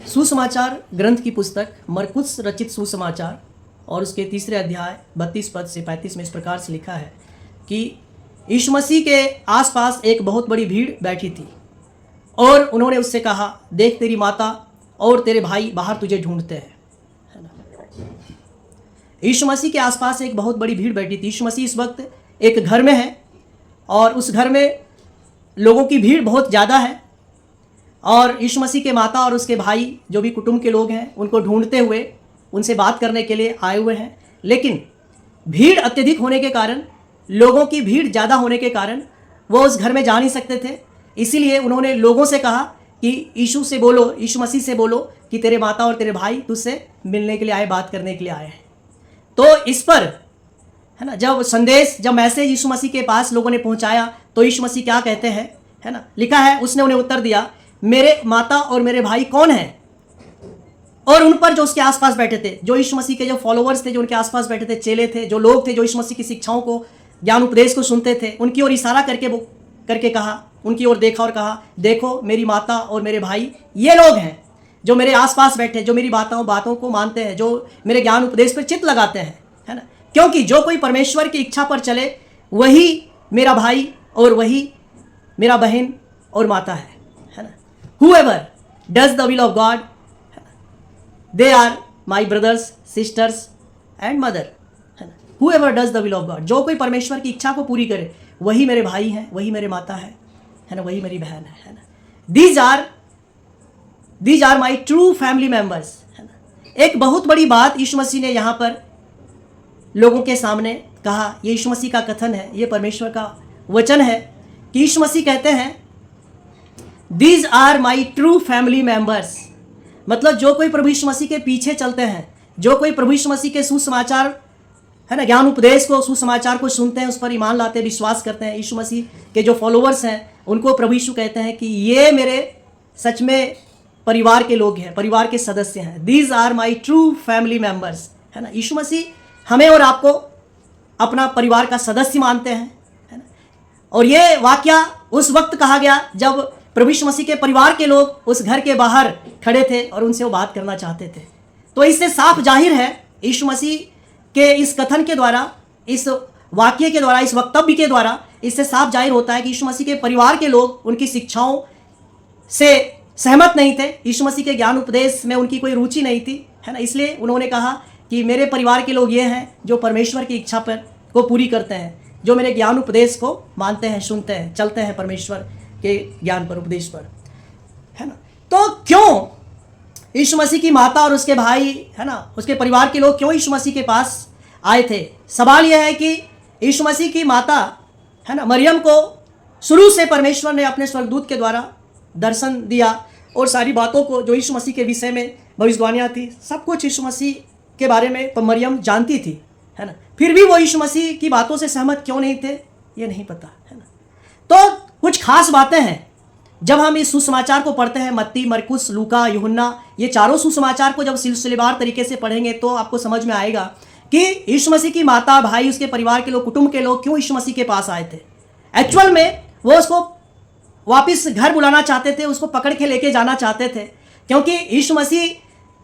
सुसमाचार ग्रंथ की पुस्तक मरकुस रचित सुसमाचार और उसके तीसरे अध्याय 32 पद से 35 में इस प्रकार से लिखा है कि यीशु मसीह के आसपास एक बहुत बड़ी भीड़ बैठी थी और उन्होंने उससे कहा, देख तेरी माता और तेरे भाई बाहर तुझे ढूंढते हैं। है ना? यीशु मसीह के आसपास एक बहुत बड़ी भीड़ बैठी थी। यीशु मसीह इस वक्त एक घर में है और उस घर में लोगों की भीड़ बहुत ज़्यादा है और यीशु मसीह के माता और उसके भाई जो भी कुटुंब के लोग हैं उनको ढूंढते हुए उनसे बात करने के लिए आए हुए हैं। लेकिन भीड़ अत्यधिक होने के कारण, लोगों की भीड़ ज़्यादा होने के कारण वो उस घर में जा नहीं सकते थे। इसीलिए उन्होंने लोगों से कहा कि यीशु मसीह से बोलो कि तेरे माता और तेरे भाई तुझसे मिलने के लिए आए, बात करने के लिए आए हैं। तो इस पर है ना, जब मैसेज यीशु मसीह के पास लोगों ने पहुंचाया तो यीशु मसीह क्या कहते हैं, है ना, लिखा है, उसने उन्हें उत्तर दिया, मेरे माता और मेरे भाई कौन हैं? और उन पर जो उसके आसपास बैठे थे, जो यीशु मसीह के जो फॉलोअर्स थे, जो उनके आसपास बैठे थे, चेले थे, जो लोग थे जो यीशु मसीह की शिक्षाओं को, ज्ञान उपदेश को सुनते थे, उनकी ओर इशारा करके कहा, उनकी ओर देखा और कहा, देखो मेरी माता और मेरे भाई ये लोग हैं जो मेरे आसपास बैठे, जो मेरी बातों को मानते हैं, जो मेरे ज्ञान उपदेश पर चित्त लगाते हैं। है ना? क्योंकि जो कोई परमेश्वर की इच्छा पर चले वही मेरा भाई और वही मेरा बहन और माता है ना? Whoever does the will of God, they are my brothers, sisters and mother. है ना? Whoever does the will of God, जो कोई परमेश्वर की इच्छा को पूरी करे वही मेरे भाई हैं, वही मेरे माता है ना, वही मेरी बहन है ना? These are my true family members. है ना? एक बहुत बड़ी बात यीशु मसीह ने यहाँ पर लोगों के सामने कहा। ये यीशु मसीह का कथन है, ये परमेश्वर का वचन है कि यीशु मसीह कहते हैं, These are my true family members. मतलब जो कोई प्रभु यीशु मसीह के पीछे चलते हैं, जो कोई प्रभु यीशु मसीह के सुसमाचार, है ना, ज्ञान उपदेश को, सुसमाचार को सुनते हैं, उस पर ईमान लाते हैं, विश्वास करते हैं, यीशु मसीह के जो फॉलोअर्स हैं उनको प्रभु यीशु कहते हैं कि ये मेरे सच में परिवार के लोग हैं, परिवार के सदस्य हैं। These are my true family members. है ना? यीशु मसीह हमें और आपको अपना परिवार का सदस्य मानते हैं। है ना? और ये वाकया उस वक्त कहा गया जब प्रभु यीशु मसीह के परिवार के लोग उस घर के बाहर खड़े थे और उनसे वो बात करना चाहते थे। तो इससे साफ जाहिर है, यीशु मसीह के इस कथन के द्वारा, इस वाक्य के द्वारा, इस वक्तव्य के द्वारा इससे साफ जाहिर होता है कि यीशु मसीह के परिवार के लोग उनकी शिक्षाओं से सहमत नहीं थे, यीशु मसीह के ज्ञान उपदेश में उनकी कोई रुचि नहीं थी। है ना? इसलिए उन्होंने कहा कि मेरे परिवार के लोग ये हैं जो परमेश्वर की इच्छा पर को पूरी करते हैं, जो मेरे ज्ञान उपदेश को मानते हैं, सुनते हैं, चलते हैं परमेश्वर के ज्ञान पर, उपदेश पर। है ना? तो क्यों यीशु मसीह की माता और उसके भाई, है ना, उसके परिवार के लोग क्यों यीशु मसीह के पास आए थे? सवाल यह है कि यीशु मसीह की माता, है ना, मरियम को शुरू से परमेश्वर ने अपने स्वर्गदूत के द्वारा दर्शन दिया और सारी बातों को जो यीशु मसीह के विषय में भविष्यवाणियाँ थी, सब कुछ यीशु मसीह के बारे में मरियम जानती थी। है ना? फिर भी वो यीशु मसीह की बातों से सहमत क्यों नहीं थे, ये नहीं पता। है ना? तो कुछ खास बातें हैं जब हम इस सुसमाचार को पढ़ते हैं। मत्ती, मरकुस, लूका, यूहन्ना, ये चारों सुसमाचार को जब सिलसिलेवार तरीके से पढ़ेंगे तो आपको समझ में आएगा कि यीशु मसीह की माता, भाई, उसके परिवार के लोग, कुटुंब के लोग क्यों यीशु मसीह के पास आए थे। एक्चुअल में वो उसको वापस घर बुलाना चाहते थे, उसको पकड़ के लेके जाना चाहते थे, क्योंकि यीशु मसीह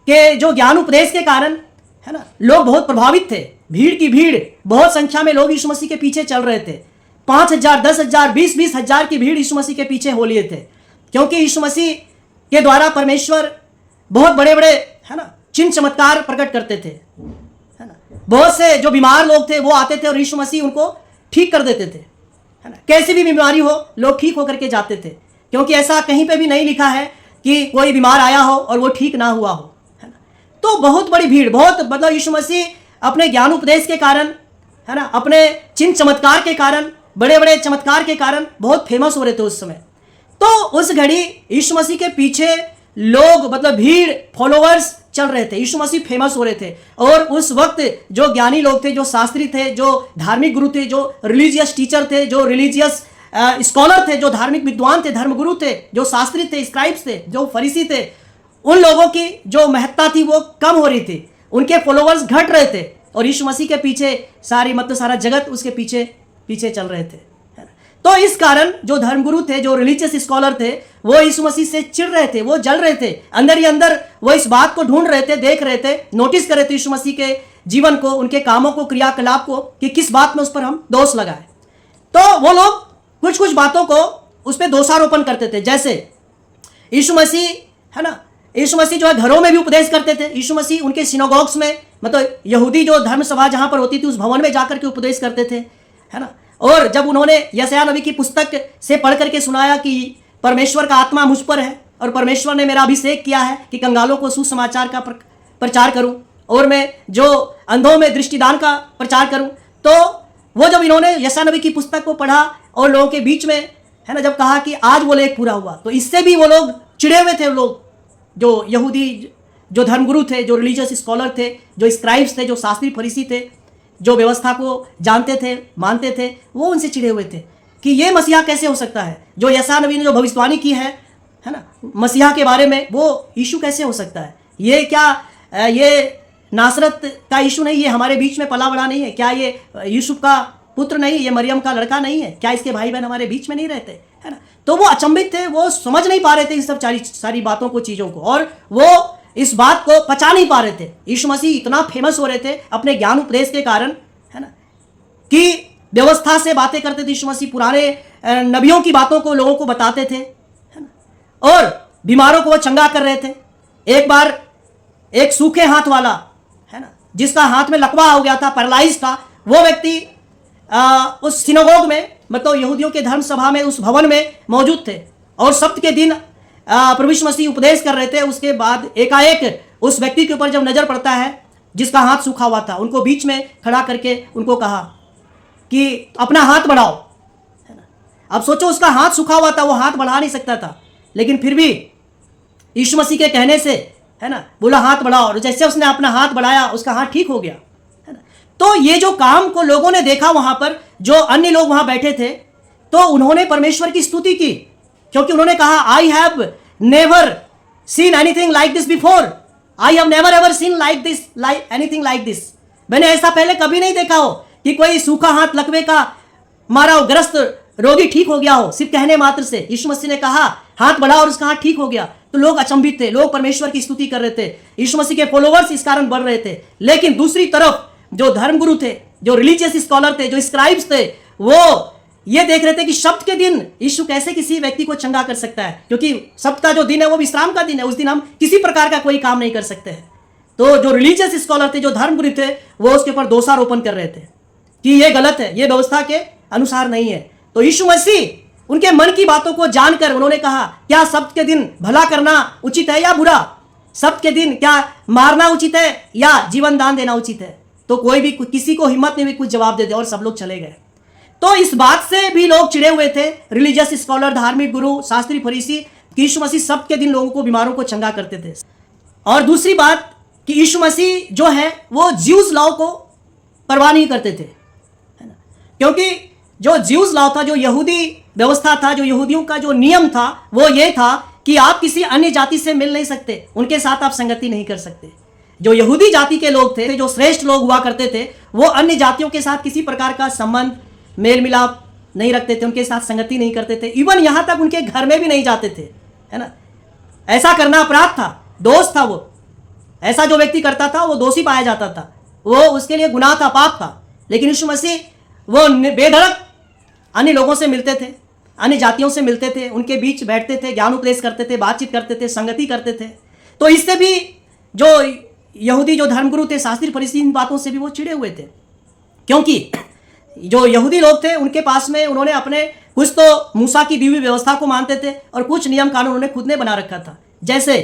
के जो ज्ञान उपदेश के कारण, है ना, लोग बहुत प्रभावित थे। भीड़ की भीड़, बहुत संख्या में लोग यीशु मसीह के पीछे चल रहे थे। 5,000, 10,000, 20,000 हजार की भीड़ यीशु मसीह के पीछे हो लिए थे, क्योंकि यीशु मसीह के द्वारा परमेश्वर बहुत बड़े बड़े, है ना, चिन्ह चमत्कार प्रकट करते थे। है ना? बहुत से जो बीमार लोग थे वो आते थे और यीशु मसीह उनको ठीक कर देते थे। है ना? कैसी भी बीमारी हो, लोग ठीक होकर के जाते थे, क्योंकि ऐसा कहीं पे भी नहीं लिखा है कि कोई बीमार आया हो और वो ठीक ना हुआ हो। है ना? तो बहुत बड़ी भीड़, बहुत, मतलब यीशु मसीह अपने ज्ञान उपदेश के कारण, है ना, अपने चिन्ह चमत्कार के कारण, बड़े बड़े चमत्कार के कारण बहुत फेमस हो रहे थे उस समय। तो उस घड़ी यीशु मसीह के पीछे लोग, मतलब भीड़, फॉलोअर्स चल रहे थे, यीशु मसीह फेमस हो रहे थे। और उस वक्त जो ज्ञानी लोग थे, जो शास्त्री थे, जो धार्मिक गुरु थे, जो रिलीजियस टीचर थे, जो रिलीजियस स्कॉलर थे, जो धार्मिक विद्वान थे, धर्मगुरु थे, जो शास्त्री थे, स्क्राइब्स थे, जो फरीसी थे, उन लोगों की जो महत्ता थी वो कम हो रही थी, उनके फॉलोअर्स घट रहे थे और यीशु मसीह के पीछे सारा जगत उसके पीछे चल रहे थे। तो इस कारण जो धर्मगुरु थे, जो रिलीजियस स्कॉलर थे, वो यीशु मसीह से चिढ़ रहे थे, वो जल रहे थे अंदर ही अंदर। वो इस बात को ढूंढ रहे थे, देख रहे थे, नोटिस कर रहे थे यीशु मसीह के जीवन को, उनके कामों को, क्रियाकलाप को, कि किस बात में उस पर हम दोष लगाए। तो वो लोग कुछ कुछ बातों को उस पर दोषारोपण करते थे। जैसे यीशु मसीह, है ना, यीशु मसीह जो है घरों में भी उपदेश करते थे। यीशु मसीह उनके सिनोगॉग्स में, मतलब यहूदी जो धर्म सभा जहां पर होती थी उस भवन में जाकर के उपदेश करते थे, है ना। और जब उन्होंने यशायाह नबी की पुस्तक से पढ़ करके सुनाया कि परमेश्वर का आत्मा मुझ पर है और परमेश्वर ने मेरा अभिषेक किया है कि कंगालों को सुसमाचार का प्रचार करूं और मैं जो अंधों में दृष्टिदान का प्रचार करूं, तो वो जब इन्होंने यशायाह नबी की पुस्तक को पढ़ा और लोगों के बीच में, है ना, जब कहा कि आज वो लेख पूरा हुआ, तो इससे भी वो लोग चिड़े हुए थे। लोग जो यहूदी, जो धर्मगुरु थे, जो रिलीजियस स्कॉलर थे, जो स्क्राइब्स थे, जो शास्त्री फरीसी थे, जो व्यवस्था को जानते थे, मानते थे, वो उनसे चिड़े हुए थे कि ये मसीहा कैसे हो सकता है। जो यशायाह नबी ने जो भविष्यवाणी की है ना, मसीहा के बारे में, वो यीशु कैसे हो सकता है। ये क्या, ये नासरत का यीशु नहीं, ये हमारे बीच में पला बड़ा नहीं है क्या, ये यूसुफ का पुत्र नहीं, ये मरियम का लड़का नहीं है क्या, इसके भाई बहन हमारे बीच में नहीं रहते, है ना। तो वो अचंभित थे, वो समझ नहीं पा रहे थे इन सब सारी बातों को, चीज़ों को, और वो इस बात को पचा नहीं पा रहे थे। यीशु मसीह इतना फेमस हो रहे थे अपने ज्ञान उपदेश के कारण, है ना, कि व्यवस्था से बातें करते थे। यीशु मसीह पुराने नबियों की बातों को लोगों को बताते थे, है ना, और बीमारों को वो चंगा कर रहे थे। एक बार एक सूखे हाथ वाला, है ना, जिसका हाथ में लकवा हो गया था, पैरालाइज था, वो व्यक्ति उस सिनोगोग में, मतलब यहूदियों के धर्म सभा में, उस भवन में मौजूद थे और सप्त के दिन प्रभु यीशु मसीह उपदेश कर रहे थे। उसके बाद एकाएक उस व्यक्ति के ऊपर जब नजर पड़ता है जिसका हाथ सूखा हुआ था, उनको बीच में खड़ा करके उनको कहा कि अपना हाथ बढ़ाओ, है ना। अब सोचो, उसका हाथ सूखा हुआ था, वो हाथ बढ़ा नहीं सकता था, लेकिन फिर भी यीशु मसीह के कहने से, है ना, बोला हाथ बढ़ाओ, और जैसे उसने अपना हाथ बढ़ाया उसका हाथ ठीक हो गया, है ना। तो ये जो काम को लोगों ने देखा वहां पर, जो अन्य लोग वहां बैठे थे, तो उन्होंने परमेश्वर की स्तुति की, क्योंकि उन्होंने कहा I have never seen anything like this before, I have never ever seen like this, like anything like this. मैंने ऐसा पहले कभी नहीं देखा हो कि कोई सूखा हाथ लकवे का मारा हो, ग्रस्त रोगी ठीक हो गया हो, सिर्फ कहने मात्र से। यीशु मसीह ने कहा हाथ बढ़ा और उसका हाथ ठीक हो गया, तो लोग अचंभित थे, लोग परमेश्वर की स्तुति कर रहे थे, यीशु मसीह के फॉलोवर्स इस कारण बढ़ रहे थे। लेकिन दूसरी तरफ जो धर्मगुरु थे, जो रिलीजियस स्कॉलर थे, जो स्क्राइब्स थे, वो ये देख रहे थे कि सब्त के दिन यीशु कैसे किसी व्यक्ति को चंगा कर सकता है, क्योंकि सब्त का जो दिन है वो विश्राम का दिन है, उस दिन हम किसी प्रकार का कोई काम नहीं कर सकते हैं। तो जो रिलीजियस स्कॉलर थे, जो धर्मगुरु थे, वो उसके ऊपर दोषारोपण कर रहे थे कि ये गलत है, ये व्यवस्था के अनुसार नहीं है। तो यीशु मसीह उनके मन की बातों को जानकर उन्होंने कहा, क्या सब्त के दिन भला करना उचित है या बुरा, सब्त के दिन क्या मारना उचित है या जीवन दान देना उचित है। तो कोई भी, किसी को हिम्मत नहीं हुई कुछ जवाब दे दे, और सब लोग चले गए। तो इस बात से भी लोग चिड़े हुए थे, रिलीजियस स्कॉलर, धार्मिक गुरु, शास्त्री फरीसी, कि यीशु मसीह सब्त के दिन लोगों को, बीमारों को चंगा करते थे। और दूसरी बात कि यीशु मसीह जो है वो ज्यूस लॉ को परवाह नहीं करते थे, है ना, क्योंकि जो ज्यूस लॉ था, जो यहूदी व्यवस्था था, जो यहूदियों का जो नियम था, वो ये था कि आप किसी अन्य जाति से मिल नहीं सकते, उनके साथ आप संगति नहीं कर सकते। जो यहूदी जाति के लोग थे, जो श्रेष्ठ लोग हुआ करते थे, वो अन्य जातियों के साथ किसी प्रकार का संबंध, मेल मिलाप नहीं रखते थे, उनके साथ संगति नहीं करते थे, इवन यहाँ तक उनके घर में भी नहीं जाते थे, है ना। ऐसा करना अपराध था, दोष था। वो ऐसा जो व्यक्ति करता था वो दोषी पाया जाता था, वो उसके लिए गुनाह था, पाप था। लेकिन यीशु मसीह वो बेधड़क अन्य लोगों से मिलते थे, अन्य जातियों से मिलते थे, उनके बीच बैठते थे, ज्ञान उपदेश करते थे, बातचीत करते थे, संगति करते थे। तो इससे भी जो यहूदी, जो धर्मगुरु थे, शास्त्री फरीसी, इन बातों से भी वो चिड़े हुए थे, क्योंकि जो यहूदी लोग थे उनके पास में उन्होंने अपने कुछ तो मूसा की दी हुई व्यवस्था को मानते थे और कुछ नियम कानून उन्होंने खुद ने बना रखा था। जैसे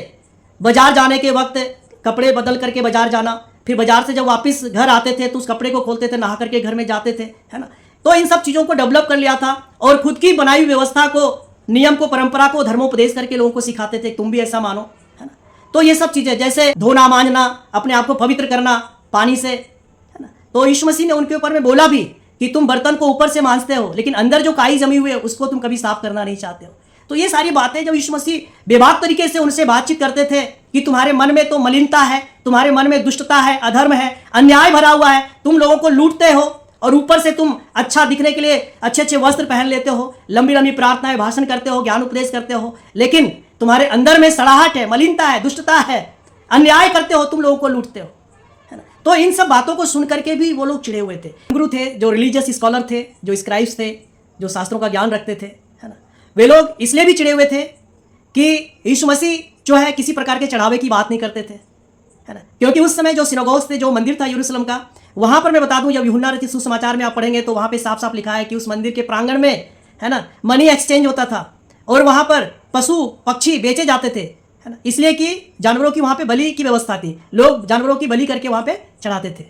बाजार जाने के वक्त कपड़े बदल करके बाजार जाना, फिर बाजार से जब वापस घर आते थे तो उस कपड़े को खोलते थे, नहा करके घर में जाते थे, है ना। तो इन सब चीज़ों को डेवलप कर लिया था और खुद की बनाई हुई व्यवस्था को, नियम को, परंपरा को धर्मोपदेश करके लोगों को सिखाते थे, तुम भी ऐसा मानो, है ना। तो ये सब चीज़ें, जैसे धोना, मांजना, अपने आप को पवित्र करना पानी से, है ना। तो यीशु मसीह ने उनके ऊपर में बोला भी कि तुम बर्तन को ऊपर से मांजते हो, लेकिन अंदर जो काई जमी हुई है उसको तुम कभी साफ करना नहीं चाहते हो। तो ये सारी बातें जब यीशु मसीह बेबाक तरीके से उनसे बातचीत करते थे कि तुम्हारे मन में तो मलिनता है, तुम्हारे मन में दुष्टता है, अधर्म है, अन्याय भरा हुआ है, तुम लोगों को लूटते हो, और ऊपर से तुम अच्छा दिखने के लिए अच्छे अच्छे वस्त्र पहन लेते हो, लंबी लंबी प्रार्थनाएं, भाषण करते हो, ज्ञान उपदेश करते हो, लेकिन तुम्हारे अंदर में सड़ाहट है, मलिनता है, दुष्टता है, अन्याय करते हो, तुम लोगों को लूटते हो, है ना। तो इन सब बातों को सुन करके भी वो लोग चिढ़े हुए थे। गुरु थे, जो रिलीजियस स्कॉलर थे, जो स्क्राइब्स थे, जो शास्त्रों का ज्ञान रखते थे, है ना, वे लोग इसलिए भी चिढ़े हुए थे कि यीशु मसीह जो है किसी प्रकार के चढ़ावे की बात नहीं करते थे, है ना। क्योंकि उस समय जो सिनागोग थे, जो मंदिर था यरूशलेम का, वहां पर मैं बता दूं, जब यूहन्ना रचित सुसमाचार में आप पढ़ेंगे तो वहां पे साफ साफ लिखा है कि उस मंदिर के प्रांगण में, है ना, मनी एक्सचेंज होता था और वहां पर पशु पक्षी बेचे जाते थे, है ना, इसलिए कि जानवरों की वहां पे बलि की व्यवस्था थी, लोग जानवरों की बलि करके वहां पे चढ़ाते थे।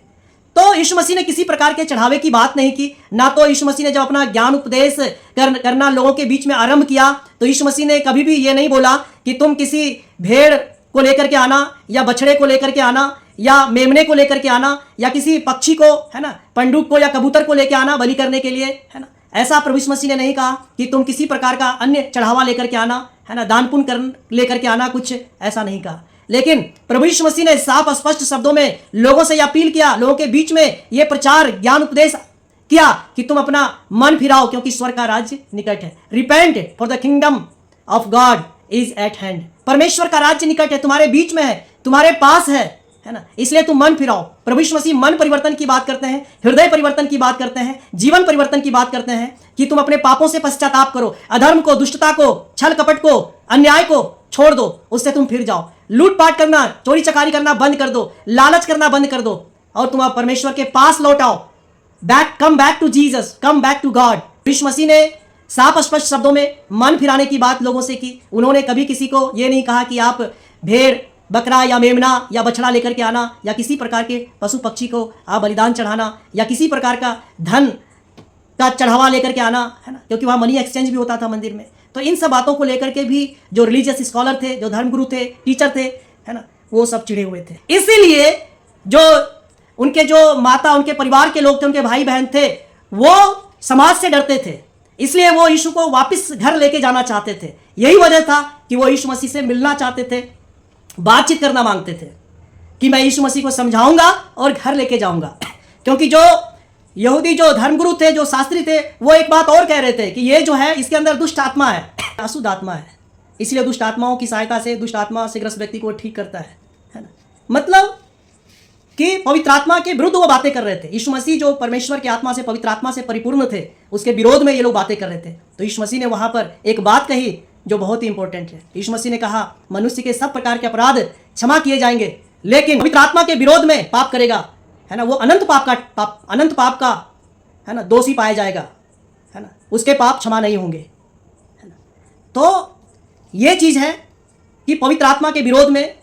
तो यीशु मसीह ने किसी प्रकार के चढ़ावे की बात नहीं की। ना तो यीशु मसीह ने जब अपना ज्ञान उपदेश करना लोगों के बीच में आरंभ किया तो यीशु मसीह ने कभी भी ये नहीं बोला कि तुम किसी भेड़ को लेकर के आना, या बछड़े को लेकर के आना, या मेमने को लेकर के आना, या किसी पक्षी को, है ना, पंडुक को या कबूतर को लेकर आना बलि करने के लिए, है ना। ऐसा प्रभु यीशु मसीह ने नहीं कहा कि तुम किसी प्रकार का अन्य चढ़ावा लेकर के आना, है ना, दान पुण्य लेकर के आना, कुछ ऐसा नहीं कहा। लेकिन प्रभु यीशु मसीह ने साफ स्पष्ट शब्दों में लोगों से अपील किया, लोगों के बीच में यह प्रचार ज्ञान उपदेश किया कि तुम अपना मन फिराओ, क्योंकि स्वर्ग का राज्य निकट है। Repent for the kingdom of God is eight hand. परमेश्वर का राज्य निकट है, तुम्हारे बीच में है, तुम्हारे पास है ना, इसलिए तुम मन फिराओ। प्रभु यीशु मसीह मन परिवर्तन की बात करते हैं, हृदय परिवर्तन की बात करते हैं, जीवन परिवर्तन की बात करते हैं कि तुम अपने पापों से पश्चाताप करो, अधर्म को, दुष्टता को, छल कपट को, अन्याय को छोड़ दो, उससे तुम फिर जाओ। लूटपाट करना, चोरी चकारी करना बंद कर दो, लालच करना बंद कर दो और तुम अब परमेश्वर के पास लौट आओ। Come back to Jesus, come back to God. Yeshu Masih ने साफ स्पष्ट शब्दों में मन फिराने की बात लोगों से की। उन्होंने कभी किसी को यह नहीं कहा कि आप भेड़, बकरा या मेमना या बछड़ा लेकर के आना, या किसी प्रकार के पशु पक्षी को आप बलिदान चढ़ाना, या किसी प्रकार का धन का चढ़ावा लेकर के आना, है ना, क्योंकि वहाँ मनी एक्सचेंज भी होता था मंदिर में। तो इन सब बातों को लेकर के भी जो रिलीजियस स्कॉलर थे, जो धर्मगुरु थे, टीचर थे, है ना, वो सब चिढ़े हुए थे। इसीलिए जो उनके जो माता, उनके परिवार के लोग थे, उनके भाई बहन थे, वो समाज से डरते थे, इसलिए वो यीशु को वापस घर लेके जाना चाहते थे। यही वजह था कि वो यीशु मसीह से मिलना चाहते थे, बातचीत करना मांगते थे कि मैं यीशु मसीह को समझाऊंगा और घर लेके जाऊंगा। क्योंकि जो यहूदी, जो धर्मगुरु थे, जो शास्त्री थे, वो एक बात और कह रहे थे कि ये जो है इसके अंदर दुष्ट आत्मा है, अशुद्ध आत्मा है, इसलिए दुष्ट आत्माओं की सहायता से, दुष्ट आत्मा से ग्रस्त व्यक्ति को ठीक करता है ना। मतलब कि पवित्र आत्मा के विरुद्ध वो बातें कर रहे थे। यीशु मसीह जो परमेश्वर की आत्मा से, पवित्र आत्मा से परिपूर्ण थे, उसके विरोध में ये लोग बातें कर रहे थे। तो यीशु मसीह ने वहां पर एक बात कही जो बहुत ही इंपॉर्टेंट है। यीशु मसीह ने कहा, मनुष्य के सब प्रकार के अपराध क्षमा किए जाएंगे, लेकिन पवित्र आत्मा के विरोध में पाप करेगा, है ना, वो अनंत पाप का है ना दोषी पाया जाएगा, है ना, उसके पाप क्षमा नहीं होंगे, है ना। तो ये चीज है कि पवित्र आत्मा के विरोध में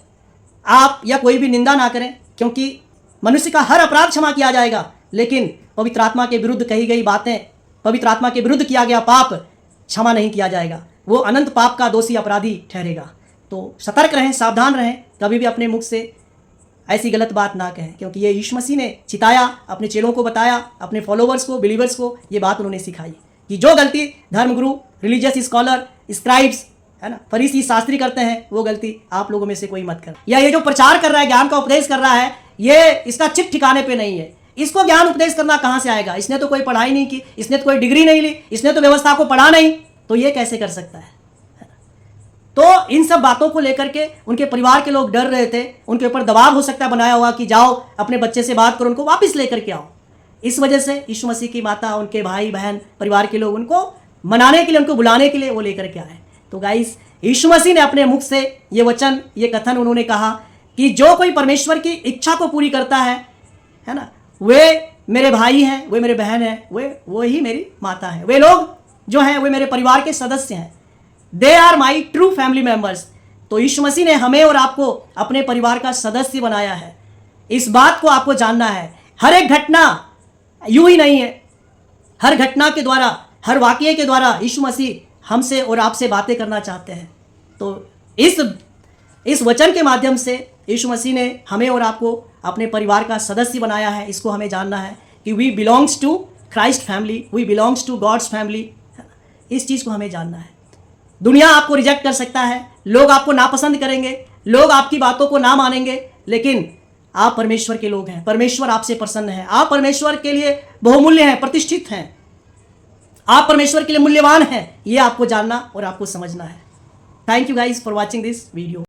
आप या कोई भी निंदा ना करें, क्योंकि मनुष्य का हर अपराध क्षमा किया जाएगा, लेकिन पवित्र आत्मा के विरुद्ध कही गई बातें, पवित्र आत्मा के विरुद्ध किया गया पाप क्षमा नहीं किया जाएगा, वो अनंत पाप का दोषी अपराधी ठहरेगा। तो सतर्क रहें, सावधान रहें, कभी भी अपने मुख से ऐसी गलत बात ना कहें, क्योंकि ये यीशु मसीह ने चिताया, अपने चेलों को बताया, अपने फॉलोवर्स को, बिलीवर्स को ये बात उन्होंने सिखाई कि जो गलती धर्मगुरु, रिलीजियस स्कॉलर, स्क्राइब्स, है ना, फरीसी, शास्त्री करते हैं, वो गलती आप लोगों में से कोई मत कर। या ये जो प्रचार कर रहा है, ज्ञान का उपदेश कर रहा है, ये इसका चिट ठिकाने पे नहीं है। इसको ज्ञान उपदेश करना कहाँ से आएगा? इसने तो कोई पढ़ाई नहीं की, इसने तो कोई डिग्री नहीं ली, इसने तो व्यवस्था को पढ़ा नहीं, तो ये कैसे कर सकता है? तो इन सब बातों को लेकर के उनके परिवार के लोग डर रहे थे, उनके ऊपर दबाव हो सकता है बनाया हुआ कि जाओ अपने बच्चे से बात करो, उनको वापस लेकर के आओ। इस वजह से यीशु मसीह की माता, उनके भाई बहन, परिवार के लोग उनको मनाने के लिए, उनको बुलाने के लिए वो लेकर के आए। तो गाइस, यीशु मसीह ने अपने मुख से ये वचन, ये कथन उन्होंने कहा कि जो कोई परमेश्वर की इच्छा को पूरी करता है ना, वे मेरे भाई हैं, वे मेरे बहन हैं, वो ही मेरी माता है, वे लोग जो हैं वे मेरे परिवार के सदस्य हैं। They are my true family members. तो यीशु मसीह ने हमें और आपको अपने परिवार का सदस्य बनाया है। इस बात को आपको जानना है। हर एक घटना यूं ही नहीं है, हर घटना के द्वारा, हर वाक्य के द्वारा यीशु मसीह हमसे और आपसे बातें करना चाहते हैं। तो इस वचन के माध्यम से यीशु मसीह ने हमें और आपको अपने परिवार का सदस्य बनाया है। इसको हमें जानना है कि we belongs to Christ family, we belongs to God's family. इस चीज़ को हमें जानना है। दुनिया आपको रिजेक्ट कर सकता है, लोग आपको नापसंद करेंगे, लोग आपकी बातों को ना मानेंगे, लेकिन आप परमेश्वर के लोग हैं, परमेश्वर आपसे प्रसन्न है, आप परमेश्वर के लिए बहुमूल्य हैं, प्रतिष्ठित हैं, आप परमेश्वर के लिए मूल्यवान हैं। ये आपको जानना और आपको समझना है। Thank you guys for watching this video.